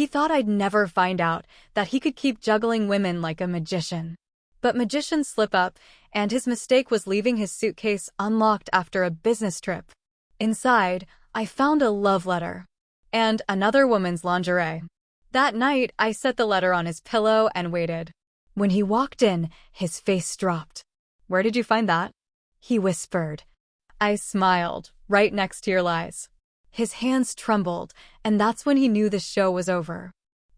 He thought I'd never find out that he could keep juggling women like a magician. But magicians slip up, and his mistake was leaving his suitcase unlocked after a business trip. Inside, I found a love letter. And another woman's lingerie. That night, I set the letter on his pillow and waited. When he walked in, his face dropped. "Where did you find that?" he whispered. I smiled, "Right next to your lies." His hands trembled, and that's when he knew the show was over.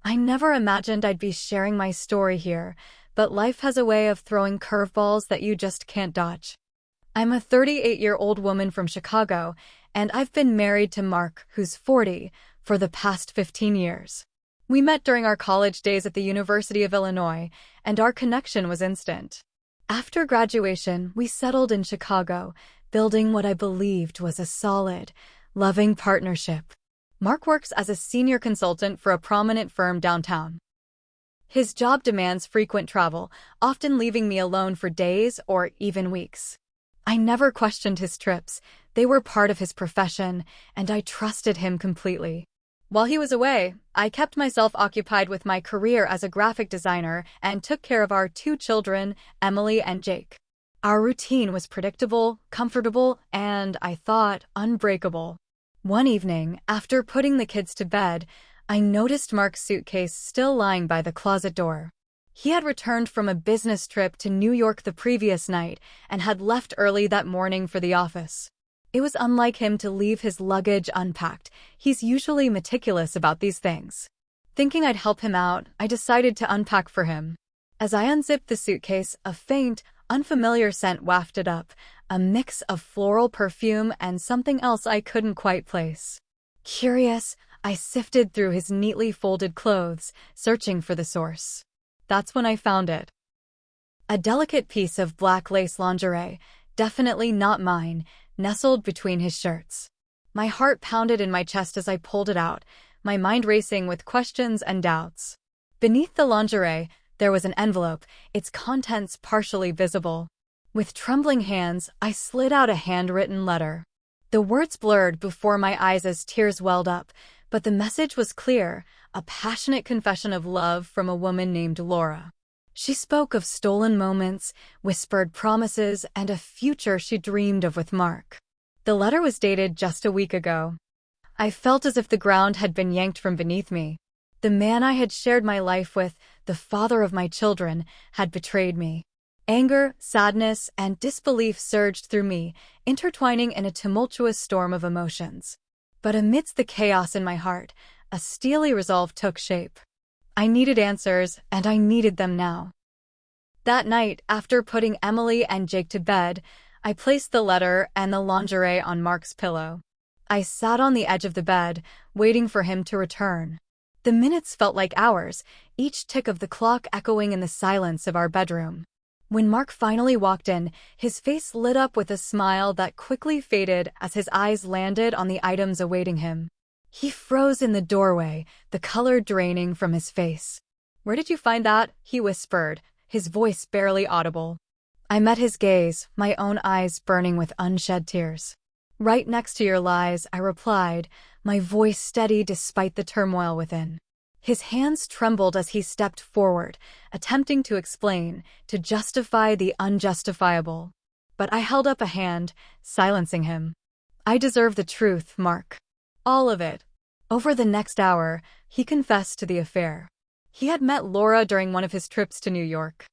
I never imagined I'd be sharing my story here, but life has a way of throwing curveballs that you just can't dodge. I'm a 38-year-old woman from Chicago, and I've been married to Mark, who's 40, for the past 15 years. We met during our college days at the University of Illinois, and our connection was instant. After graduation, we settled in Chicago, building what I believed was a solid, loving partnership. Mark works as a senior consultant for a prominent firm downtown. His job demands frequent travel, often leaving me alone for days or even weeks. I never questioned his trips. They were part of his profession, and I trusted him completely. While he was away, I kept myself occupied with my career as a graphic designer and took care of our 2 children, Emily and Jake. Our routine was predictable, comfortable, and, I thought, unbreakable. One evening, after putting the kids to bed, I noticed Mark's suitcase still lying by the closet door. He had returned from a business trip to New York the previous night and had left early that morning for the office. It was unlike him to leave his luggage unpacked. He's usually meticulous about these things. Thinking I'd help him out, I decided to unpack for him. As I unzipped the suitcase, a faint, unfamiliar scent wafted up, a mix of floral perfume and something else I couldn't quite place. Curious, I sifted through his neatly folded clothes, searching for the source. That's when I found it. A delicate piece of black lace lingerie, definitely not mine, nestled between his shirts. My heart pounded in my chest as I pulled it out, my mind racing with questions and doubts. Beneath the lingerie, there was an envelope, its contents partially visible. With trembling hands, I slid out a handwritten letter. The words blurred before my eyes as tears welled up, but the message was clear, a passionate confession of love from a woman named Laura. She spoke of stolen moments, whispered promises, and a future she dreamed of with Mark. The letter was dated just a week ago. I felt as if the ground had been yanked from beneath me. The man I had shared my life with, the father of my children, had betrayed me. Anger, sadness, and disbelief surged through me, intertwining in a tumultuous storm of emotions. But amidst the chaos in my heart, a steely resolve took shape. I needed answers, and I needed them now. That night, after putting Emily and Jake to bed, I placed the letter and the lingerie on Mark's pillow. I sat on the edge of the bed, waiting for him to return. The minutes felt like hours, each tick of the clock echoing in the silence of our bedroom. When Mark finally walked in, his face lit up with a smile that quickly faded as his eyes landed on the items awaiting him. He froze in the doorway, the color draining from his face. "Where did you find that?" he whispered, his voice barely audible. I met his gaze, my own eyes burning with unshed tears. "Right next to your lies," I replied, my voice steady despite the turmoil within. His hands trembled as he stepped forward, attempting to explain, to justify the unjustifiable. But I held up a hand, silencing him. "I deserve the truth, Mark. All of it." Over the next hour, he confessed to the affair. He had met Laura during one of his trips to New York.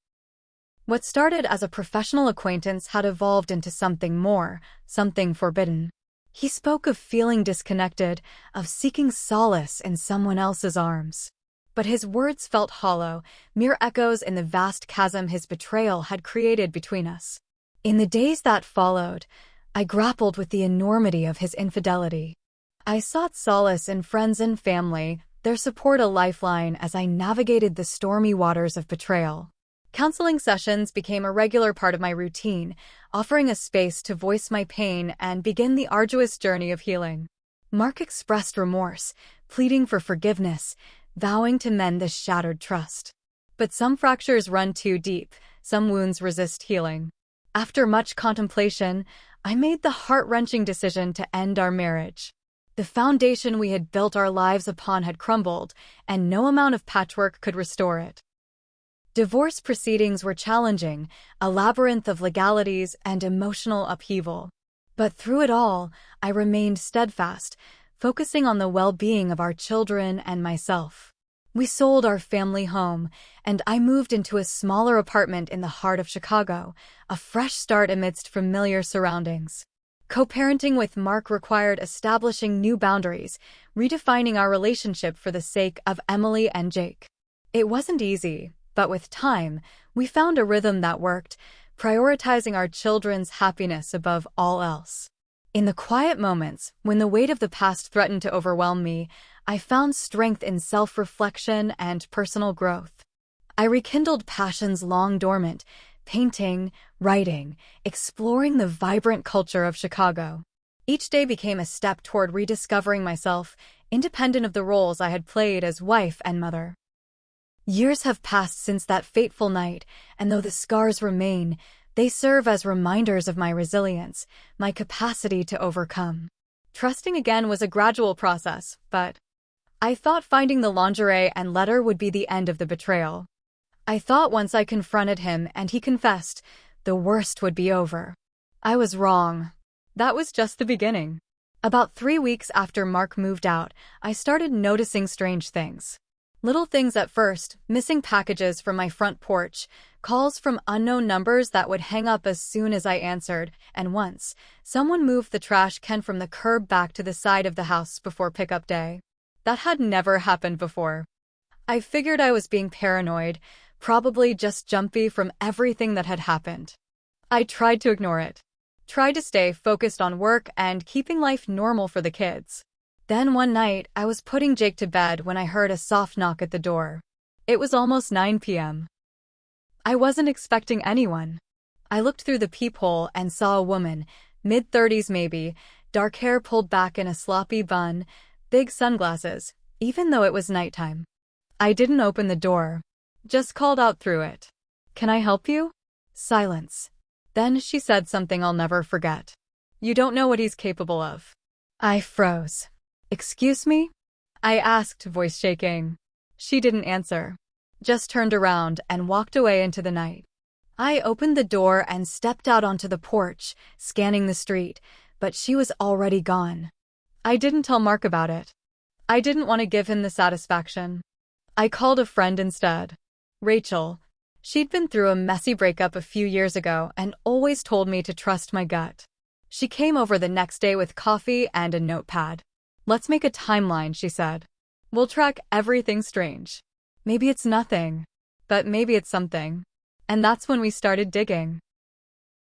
What started as a professional acquaintance had evolved into something more, something forbidden. He spoke of feeling disconnected, of seeking solace in someone else's arms. But his words felt hollow, mere echoes in the vast chasm his betrayal had created between us. In the days that followed, I grappled with the enormity of his infidelity. I sought solace in friends and family, their support a lifeline as I navigated the stormy waters of betrayal. Counseling sessions became a regular part of my routine, offering a space to voice my pain and begin the arduous journey of healing. Mark expressed remorse, pleading for forgiveness, vowing to mend the shattered trust. But some fractures run too deep, some wounds resist healing. After much contemplation, I made the heart-wrenching decision to end our marriage. The foundation we had built our lives upon had crumbled, and no amount of patchwork could restore it. Divorce proceedings were challenging, a labyrinth of legalities and emotional upheaval. But through it all, I remained steadfast, focusing on the well-being of our children and myself. We sold our family home, and I moved into a smaller apartment in the heart of Chicago, a fresh start amidst familiar surroundings. Co-parenting with Mark required establishing new boundaries, redefining our relationship for the sake of Emily and Jake. It wasn't easy, but with time, we found a rhythm that worked, prioritizing our children's happiness above all else. In the quiet moments, when the weight of the past threatened to overwhelm me, I found strength in self-reflection and personal growth. I rekindled passions long dormant, painting, writing, exploring the vibrant culture of Chicago. Each day became a step toward rediscovering myself, independent of the roles I had played as wife and mother. Years have passed since that fateful night, and though the scars remain, they serve as reminders of my resilience, my capacity to overcome. Trusting again was a gradual process, but I thought finding the lingerie and letter would be the end of the betrayal. I thought once I confronted him and he confessed, the worst would be over. I was wrong. That was just the beginning. About 3 weeks after Mark moved out, I started noticing strange things. Little things at first, missing packages from my front porch, calls from unknown numbers that would hang up as soon as I answered, and once, someone moved the trash can from the curb back to the side of the house before pickup day. That had never happened before. I figured I was being paranoid, probably just jumpy from everything that had happened. I tried to ignore it. Tried to stay focused on work and keeping life normal for the kids. Then one night, I was putting Jake to bed when I heard a soft knock at the door. It was almost 9 p.m. I wasn't expecting anyone. I looked through the peephole and saw a woman, mid-30s maybe, dark hair pulled back in a sloppy bun, big sunglasses, even though it was nighttime. I didn't open the door. Just called out through it. "Can I help you?" Silence. Then she said something I'll never forget. "You don't know what he's capable of." I froze. "Excuse me?" I asked, voice shaking. She didn't answer. Just turned around and walked away into the night. I opened the door and stepped out onto the porch, scanning the street, but she was already gone. I didn't tell Mark about it. I didn't want to give him the satisfaction. I called a friend instead. Rachel. She'd been through a messy breakup a few years ago and always told me to trust my gut. She came over the next day with coffee and a notepad. "Let's make a timeline," she said. "We'll track everything strange. Maybe it's nothing, but maybe it's something." And that's when we started digging.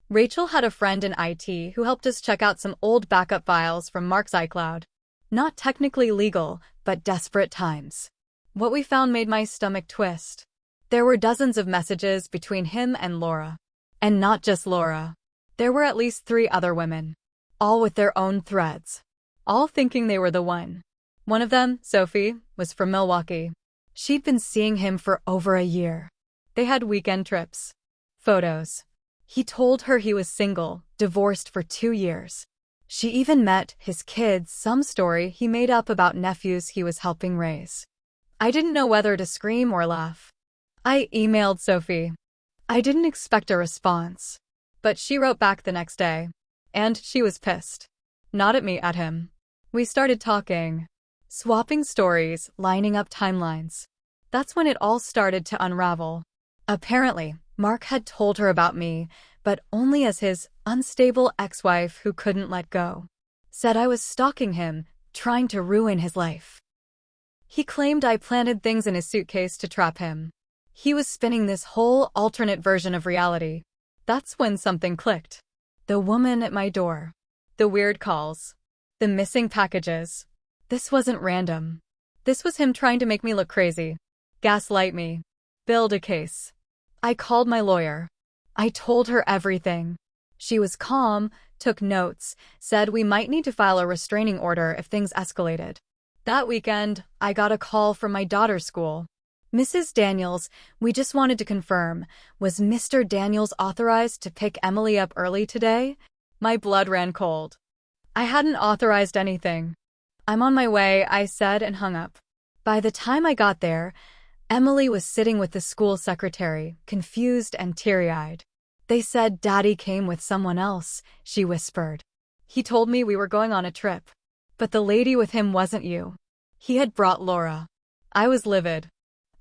Rachel had a friend in IT who helped us check out some old backup files from Mark's iCloud. Not technically legal, but desperate times. What we found made my stomach twist. There were dozens of messages between him and Laura. And not just Laura. There were at least 3 other women. All with their own threads. All thinking they were the one. One of them, Sophie, was from Milwaukee. She'd been seeing him for over a year. They had weekend trips. Photos. He told her he was single, divorced for 2 years. She even met his kids, some story he made up about nephews he was helping raise. I didn't know whether to scream or laugh. I emailed Sophie. I didn't expect a response. But she wrote back the next day. And she was pissed. Not at me, at him. We started talking. Swapping stories, lining up timelines. That's when it all started to unravel. Apparently, Mark had told her about me, but only as his unstable ex-wife who couldn't let go. Said I was stalking him, trying to ruin his life. He claimed I planted things in his suitcase to trap him. He was spinning this whole alternate version of reality. That's when something clicked. The woman at my door. The weird calls. The missing packages. This wasn't random. This was him trying to make me look crazy. Gaslight me. Build a case. I called my lawyer. I told her everything. She was calm, took notes, said we might need to file a restraining order if things escalated. That weekend, I got a call from my daughter's school. "Mrs. Daniels, we just wanted to confirm, was Mr. Daniels authorized to pick Emily up early today?" My blood ran cold. I hadn't authorized anything. I'm on my way, I said and hung up. By the time I got there, Emily was sitting with the school secretary, confused and teary-eyed. They said Daddy came with someone else, she whispered. He told me we were going on a trip. But the lady with him wasn't you. He had brought Laura. I was livid.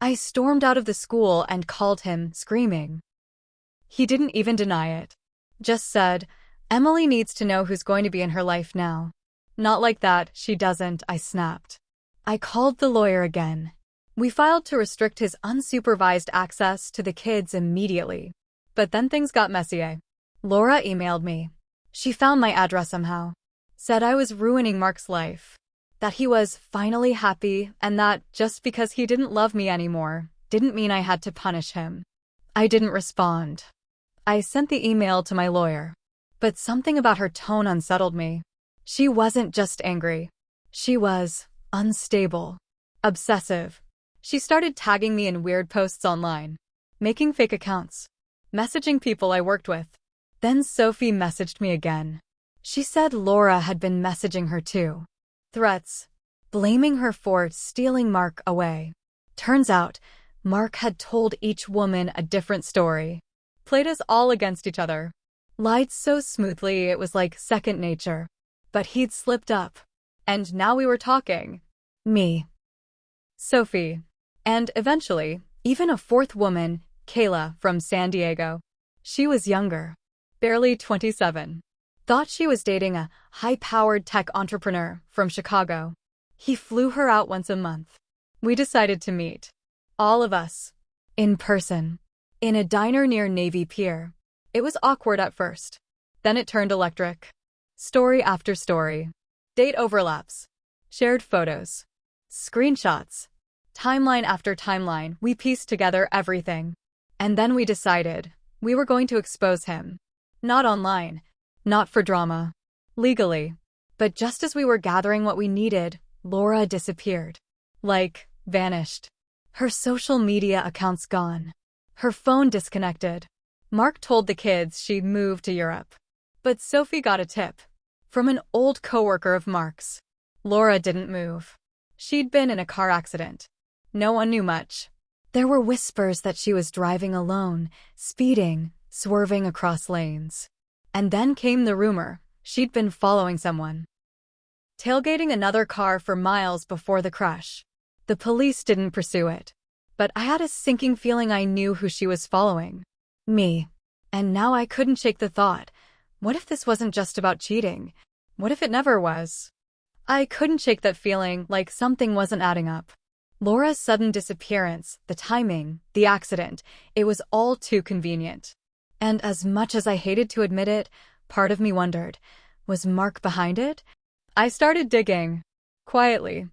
I stormed out of the school and called him, screaming. He didn't even deny it. Just said, Emily needs to know who's going to be in her life now. Not like that, she doesn't, I snapped. I called the lawyer again. We filed to restrict his unsupervised access to the kids immediately. But then things got messy. Laura emailed me. She found my address somehow. Said I was ruining Mark's life. That he was finally happy and that just because he didn't love me anymore didn't mean I had to punish him. I didn't respond. I sent the email to my lawyer. But something about her tone unsettled me. She wasn't just angry. She was unstable. Obsessive. She started tagging me in weird posts online. Making fake accounts. Messaging people I worked with. Then Sophie messaged me again. She said Laura had been messaging her too. Threats. Blaming her for stealing Mark away. Turns out, Mark had told each woman a different story. Played us all against each other. Lied so smoothly it was like second nature. But he'd slipped up. And now we were talking. Me. Sophie. And eventually, even a fourth woman, Kayla, from San Diego. She was younger. Barely 27. Thought she was dating a high-powered tech entrepreneur from Chicago. He flew her out once a month. We decided to meet. All of us. In person. In a diner near Navy Pier. It was awkward at first. Then it turned electric. Story after story. Date overlaps. Shared photos. Screenshots. Timeline after timeline, we pieced together everything. And then we decided we were going to expose him. Not online. Not for drama. Legally. But just as we were gathering what we needed, Laura disappeared. Like, vanished. Her social media accounts gone. Her phone disconnected. Mark told the kids she'd moved to Europe. But Sophie got a tip. From an old coworker of Mark's. Laura didn't move. She'd been in a car accident. No one knew much. There were whispers that she was driving alone, speeding, swerving across lanes. And then came the rumor she'd been following someone. Tailgating another car for miles before the crash. The police didn't pursue it. But I had a sinking feeling I knew who she was following. Me. And now I couldn't shake the thought. What if this wasn't just about cheating? What if it never was? I couldn't shake that feeling like something wasn't adding up. Laura's sudden disappearance, the timing, the accident, it was all too convenient. And as much as I hated to admit it, part of me wondered, was Mark behind it? I started digging. Quietly.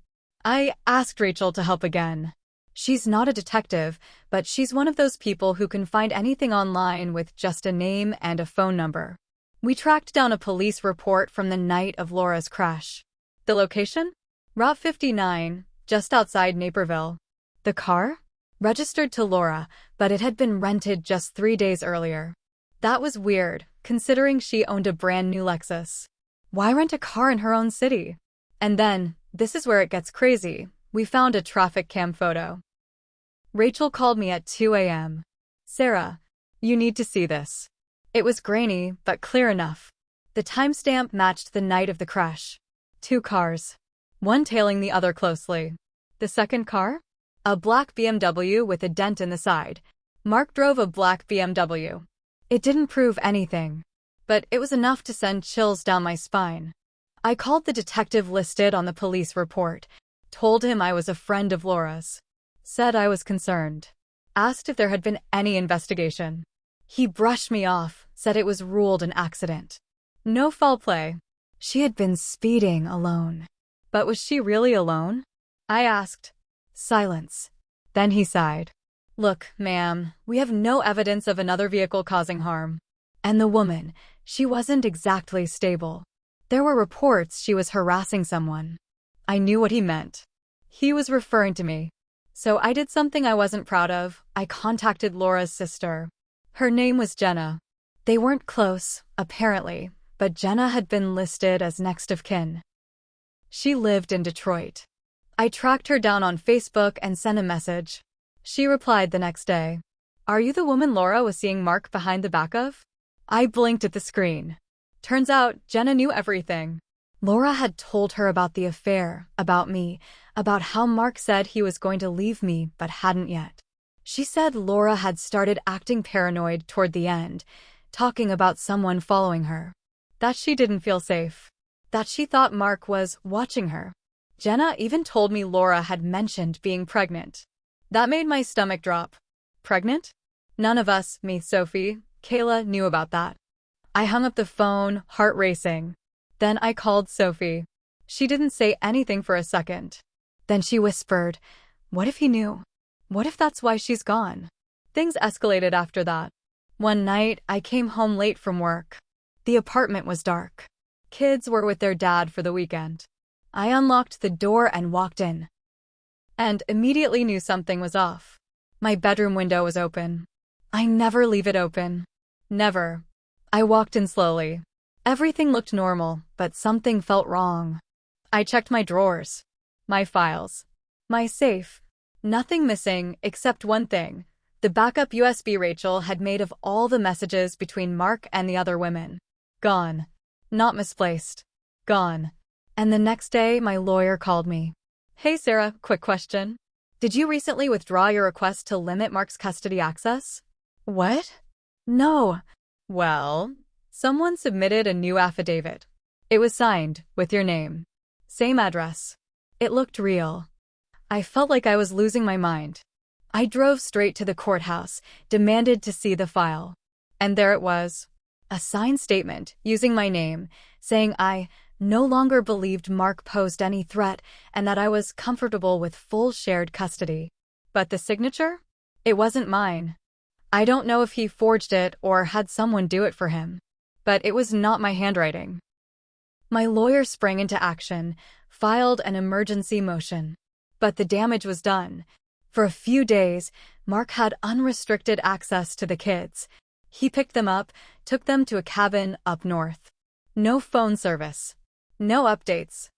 I asked Rachel to help again. She's not a detective, but she's one of those people who can find anything online with just a name and a phone number. We tracked down a police report from the night of Laura's crash. The location? Route 59, just outside Naperville. The car? Registered to Laura, but it had been rented just 3 days earlier. That was weird, considering she owned a brand new Lexus. Why rent a car in her own city? And then, this is where it gets crazy, we found a traffic cam photo. Rachel called me at 2 a.m. Sarah, you need to see this. It was grainy, but clear enough. The timestamp matched the night of the crash. 2 cars. One tailing the other closely. The second car? A black BMW with a dent in the side. Mark drove a black BMW. It didn't prove anything. But it was enough to send chills down my spine. I called the detective listed on the police report. Told him I was a friend of Laura's. Said I was concerned. Asked if there had been any investigation. He brushed me off, said it was ruled an accident. No foul play. She had been speeding alone. But was she really alone? I asked. Silence. Then he sighed. Look, ma'am, we have no evidence of another vehicle causing harm. And the woman, she wasn't exactly stable. There were reports she was harassing someone. I knew what he meant. He was referring to me. So I did something I wasn't proud of. I contacted Laura's sister. Her name was Jenna. They weren't close, apparently, but Jenna had been listed as next of kin. She lived in Detroit. I tracked her down on Facebook and sent a message. She replied the next day. Are you the woman Laura was seeing Mark behind the back of? I blinked at the screen. Turns out, Jenna knew everything. Laura had told her about the affair, about me, about how Mark said he was going to leave me but hadn't yet. She said Laura had started acting paranoid toward the end, talking about someone following her. That she didn't feel safe. That she thought Mark was watching her. Jenna even told me Laura had mentioned being pregnant. That made my stomach drop. Pregnant? None of us, me, Sophie, Kayla, knew about that. I hung up the phone, heart racing. Then I called Sophie. She didn't say anything for a second. Then she whispered, what if he knew? What if that's why she's gone? Things escalated after that. One night, I came home late from work. The apartment was dark. Kids were with their dad for the weekend. I unlocked the door and walked in. And immediately knew something was off. My bedroom window was open. I never leave it open. Never. I walked in slowly. Everything looked normal, but something felt wrong. I checked my drawers, my files, my safe. Nothing missing except one thing, the backup USB Rachel had made of all the messages between Mark and the other women. Gone. Not misplaced. Gone. And the next day, my lawyer called me. Hey Sarah, quick question. Did you recently withdraw your request to limit Mark's custody access? What? No. Well, someone submitted a new affidavit. It was signed, with your name. Same address. It looked real. I felt like I was losing my mind. I drove straight to the courthouse, demanded to see the file. And there it was. A signed statement, using my name, saying I no longer believed Mark posed any threat and that I was comfortable with full shared custody. But the signature? It wasn't mine. I don't know if he forged it or had someone do it for him. But it was not my handwriting. My lawyer sprang into action, filed an emergency motion. But the damage was done. For a few days, Mark had unrestricted access to the kids. He picked them up, took them to a cabin up north. No phone service. No updates.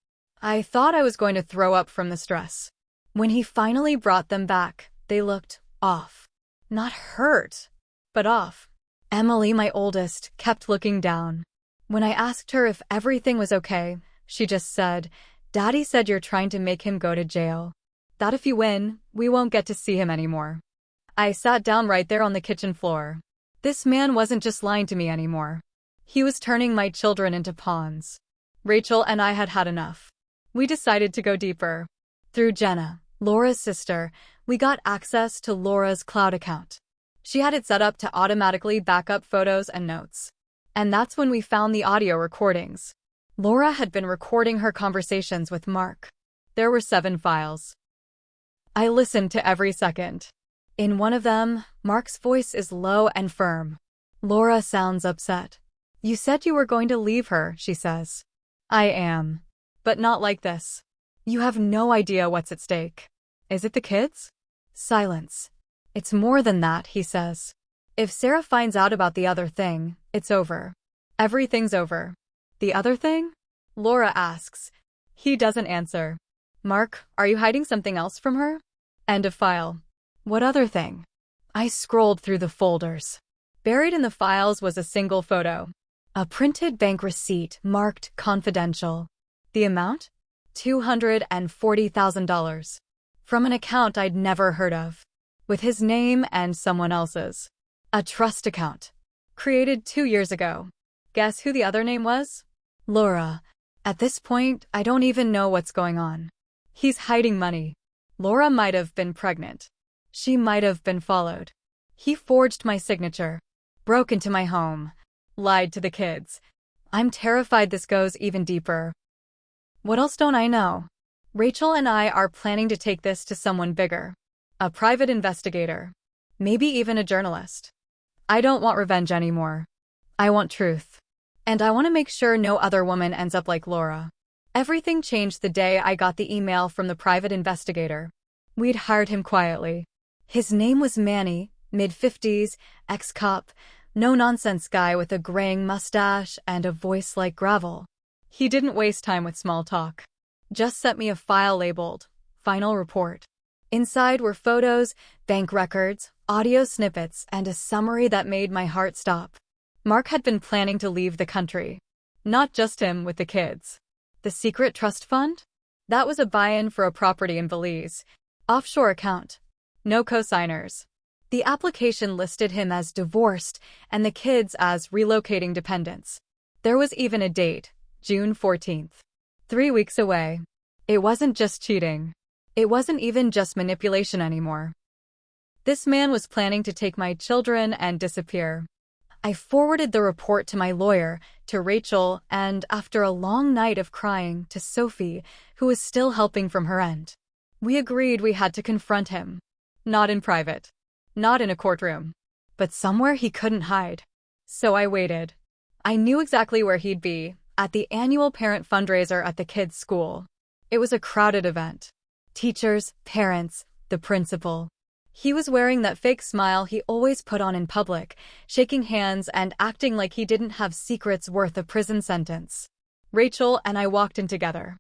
I thought I was going to throw up from the stress. When he finally brought them back, they looked off. Not hurt, but off. Emily, my oldest, kept looking down. When I asked her if everything was okay, she just said, Daddy said you're trying to make him go to jail. That if you win, we won't get to see him anymore. I sat down right there on the kitchen floor. This man wasn't just lying to me anymore. He was turning my children into pawns. Rachel and I had had enough. We decided to go deeper. Through Jenna, Laura's sister, we got access to Laura's cloud account. She had it set up to automatically back up photos and notes. And that's when we found the audio recordings. Laura had been recording her conversations with Mark. There were 7 files. I listened to every second. In one of them, Mark's voice is low and firm. Laura sounds upset. You said you were going to leave her, she says. I am. But not like this. You have no idea what's at stake. Is it the kids? Silence. It's more than that, he says. If Sarah finds out about the other thing, it's over. Everything's over. The other thing? Laura asks. He doesn't answer. Mark, are you hiding something else from her? End of file. What other thing? I scrolled through the folders. Buried in the files was a single photo. A printed bank receipt marked confidential. The amount? $240,000. From an account I'd never heard of. With his name and someone else's. A trust account. Created 2 years ago. Guess who the other name was? Laura. At this point, I don't even know what's going on. He's hiding money. Laura might have been pregnant. She might have been followed. He forged my signature. Broke into my home. Lied to the kids. I'm terrified this goes even deeper. What else don't I know? Rachel and I are planning to take this to someone bigger. A private investigator. Maybe even a journalist. I don't want revenge anymore. I want truth. And I want to make sure no other woman ends up like Laura. Everything changed the day I got the email from the private investigator. We'd hired him quietly. His name was Manny, mid-50s, ex-cop, no-nonsense guy with a graying mustache and a voice like gravel. He didn't waste time with small talk. just sent me a file labeled Final Report. Inside were photos, bank records, audio snippets, and a summary that made my heart stop. Mark had been planning to leave the country. Not just him with the kids. The secret trust fund? That was a buy-in for a property in Belize. Offshore account. No co-signers. The application listed him as divorced and the kids as relocating dependents. There was even a date, June 14th. 3 weeks away. It wasn't just cheating. It wasn't even just manipulation anymore. This man was planning to take my children and disappear. I forwarded the report to my lawyer, to Rachel, and after a long night of crying, to Sophie, who was still helping from her end. We agreed we had to confront him. Not in private. Not in a courtroom. But somewhere he couldn't hide. So I waited. I knew exactly where he'd be, at the annual parent fundraiser at the kids' school. It was a crowded event. Teachers, parents, the principal. He was wearing that fake smile he always put on in public, shaking hands and acting like he didn't have secrets worth a prison sentence. Rachel and I walked in together.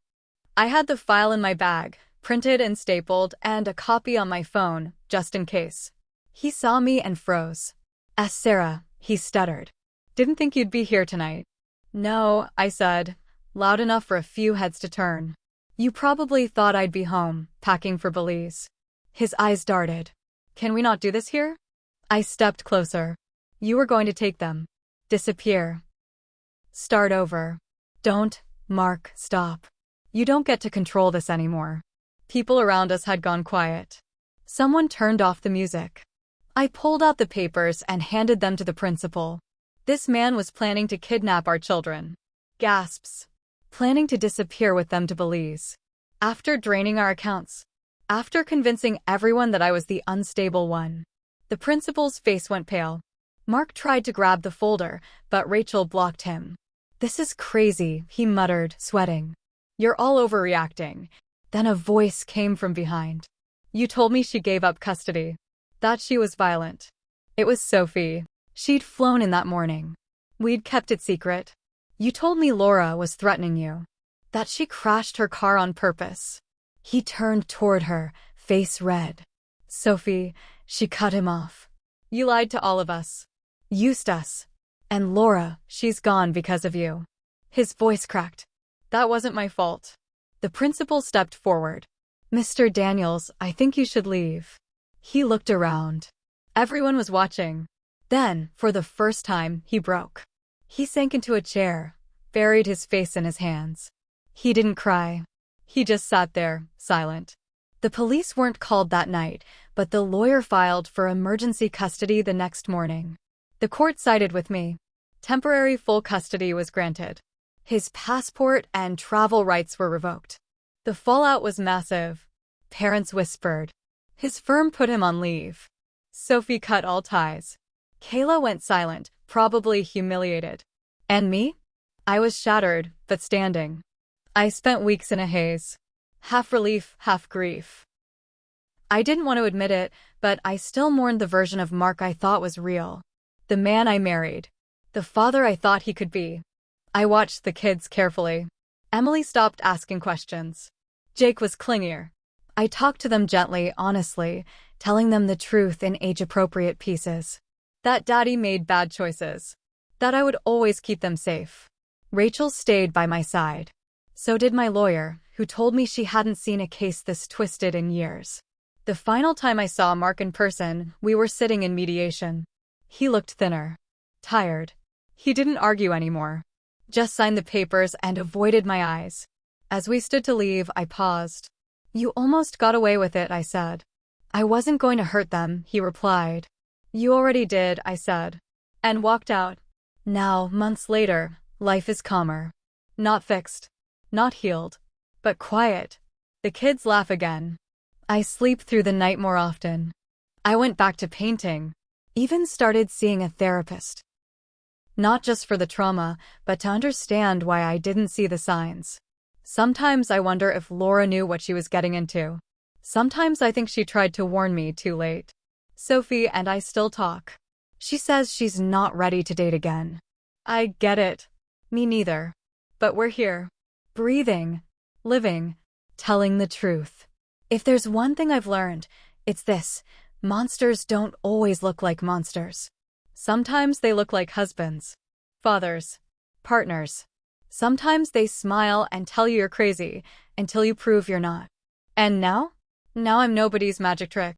I had the file in my bag, printed and stapled, and a copy on my phone, just in case. He saw me and froze. Sarah, he stuttered. Didn't think you'd be here tonight. No, I said, loud enough for a few heads to turn. You probably thought I'd be home, packing for Belize. His eyes darted. Can we not do this here? I stepped closer. You were going to take them. Disappear. Start over. Don't, Mark, stop. You don't get to control this anymore. People around us had gone quiet. Someone turned off the music. I pulled out the papers and handed them to the principal. This man was planning to kidnap our children. Gasps. Planning to disappear with them to Belize. After draining our accounts. After convincing everyone that I was the unstable one. The principal's face went pale. Mark tried to grab the folder, but Rachel blocked him. This is crazy, he muttered, sweating. You're all overreacting. Then a voice came from behind. You told me she gave up custody. That she was violent. It was Sophie. She'd flown in that morning. We'd kept it secret. You told me Laura was threatening you. That she crashed her car on purpose. He turned toward her, face red. Sophie, she cut him off. You lied to all of us. Used us. And Laura, she's gone because of you. His voice cracked. That wasn't my fault. The principal stepped forward. Mr. Daniels, I think you should leave. He looked around. Everyone was watching. Then, for the first time, he broke. He sank into a chair, buried his face in his hands. He didn't cry. He just sat there, silent. The police weren't called that night, but the lawyer filed for emergency custody the next morning. The court sided with me. Temporary full custody was granted. His passport and travel rights were revoked. The fallout was massive. Parents whispered. His firm put him on leave. Sophie cut all ties. Kayla went silent, probably humiliated. And me? I was shattered, but standing. I spent weeks in a haze. Half relief, half grief. I didn't want to admit it, but I still mourned the version of Mark I thought was real. The man I married. The father I thought he could be. I watched the kids carefully. Emily stopped asking questions. Jake was clingier. I talked to them gently, honestly, telling them the truth in age-appropriate pieces. That Daddy made bad choices. That I would always keep them safe. Rachel stayed by my side. So did my lawyer, who told me she hadn't seen a case this twisted in years. The final time I saw Mark in person, we were sitting in mediation. He looked thinner. Tired. He didn't argue anymore. Just signed the papers and avoided my eyes. As we stood to leave, I paused. You almost got away with it, I said. I wasn't going to hurt them, he replied. You already did, I said. And walked out. Now, months later, life is calmer. Not fixed. Not healed. But quiet. The kids laugh again. I sleep through the night more often. I went back to painting. Even started seeing a therapist. Not just for the trauma, but to understand why I didn't see the signs. Sometimes I wonder if Laura knew what she was getting into. Sometimes I think she tried to warn me too late. Sophie and I still talk. She says she's not ready to date again. I get it. Me neither. But we're here. Breathing. living, telling the truth. If there's one thing I've learned, it's this: monsters don't always look like monsters. Sometimes they look like husbands, fathers, partners. Sometimes they smile and tell you you're crazy until you prove you're not. And now? Now I'm nobody's magic trick.